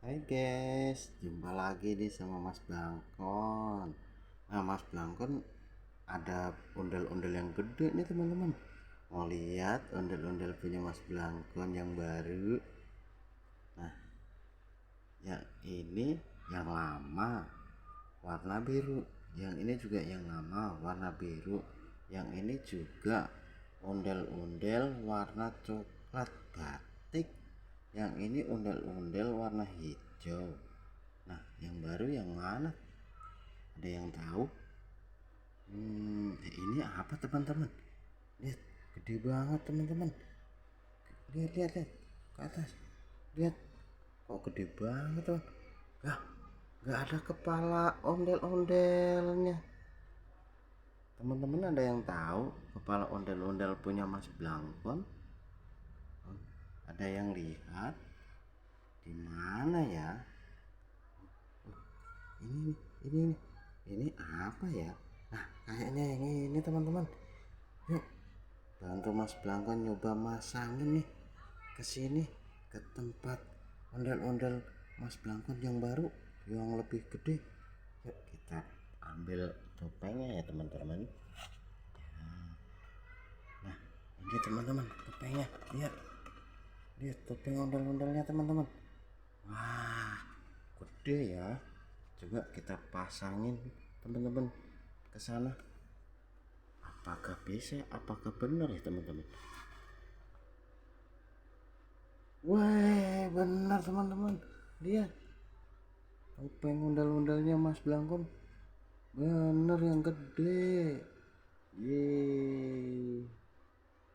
Hai guys, jumpa lagi nih sama Mas Blangkon. Nah, Mas Blangkon ada ondel-ondel yang gede nih teman-teman. Mau lihat ondel-ondel punya Mas Blangkon yang baru. Nah, yang ini yang lama warna biru, yang ini juga yang lama warna biru, yang ini juga ondel-ondel warna coklat batik, yang ini ondel-ondel warna hijau. Nah, yang baru yang mana? Ada yang tahu? Ini apa teman-teman? Lihat, gede banget teman-teman. Lihat, lihat, lihat ke atas. Lihat, kok gede banget tuh. Lah, nggak ada kepala ondel-ondelnya. Teman-teman ada yang tahu kepala ondel-ondel punya Mas Blangkon? Ada yang lihat? Di mana ya? Ini, ini, ini apa ya? Nah, kayaknya yang ini teman-teman. Yuk, bantu Mas Blangkon nyoba masangin nih ke sini, ke tempat ondel-ondel Mas Blangkon yang baru, yang lebih gede. Yuk kita ambil topengnya ya teman-teman. Nah, ini teman-teman topengnya, lihat, lihat topeng ondel-ondelnya teman-teman. Wah, gede ya. Coba kita pasangin teman-teman ke sana. Apakah bisa? Apakah benar ya teman-teman? Wah, benar teman-teman. Lihat topeng ondel-ondelnya Mas Blangkon. Bener yang gede. Yeay.